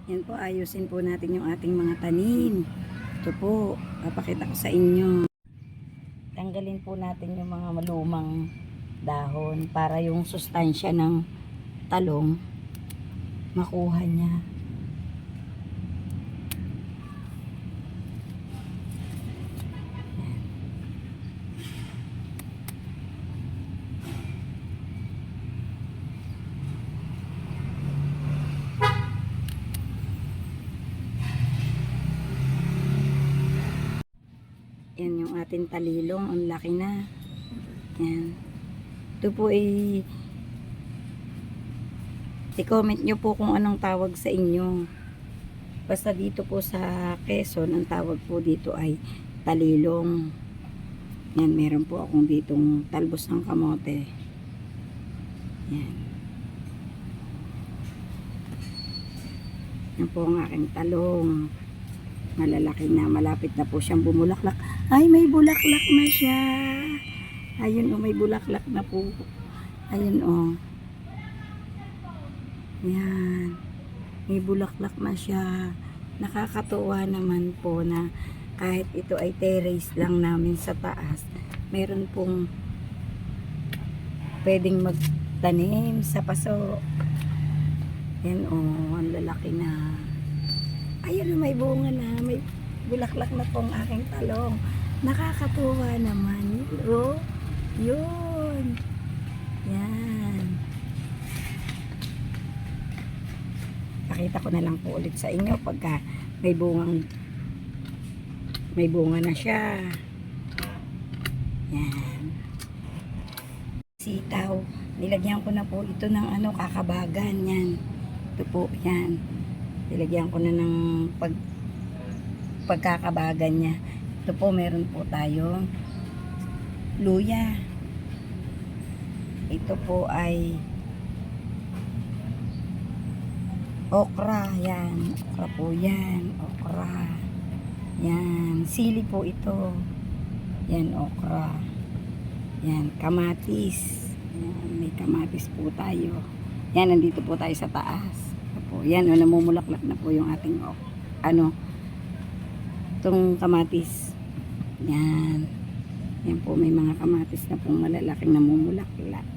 Yan po, ayusin po natin yung ating mga tanim. Ito po, papakita ko sa inyo. Tanggalin po natin yung mga malumang dahon para yung sustansya ng talong makuha niya. Yan yung ating talilong, ang laki na. Yan. Ito po ay i-comment nyo po kung anong tawag sa inyo. Basta dito po sa Quezon, ang tawag po dito ay talilong. Yan, meron po akong ditong talbos ng kamote. Yan. Yan po ang aking talong. Malalaki na, malapit na po siyang bumulaklak. Ay, may bulaklak na siya. Ayun, may bulaklak na po. Ayun, yan. May bulaklak na siya. Nakakatuwa naman po na kahit ito ay terrace lang namin sa taas, meron pong pwedeng magtanim sa paso. Yan, ang lalaki na. Ayun, may bunga na, may bulaklak na pong aking talong. Nakakatuwa naman. Yun. Yan. Pakita ko na lang po ulit sa inyo pagka may bunga na siya. Yan. Sitaw. Nilagyan ko na po ito ng kakabagan. Yan. Ito po, yan. Nilagyan ko na ng pagkakabagan niya. Ito po, meron po tayong luya. Ito po ay okra. Yan. Okra po yan. Okra. Yan. Sili po ito. Yan, okra. Yan, kamatis. Yan, may kamatis po tayo. Yan, nandito po tayo sa taas. Po. Yan, namumulaklak na po yung ating itong kamatis. Yan. Yan po, may mga kamatis na pong malalaking namumulaklak.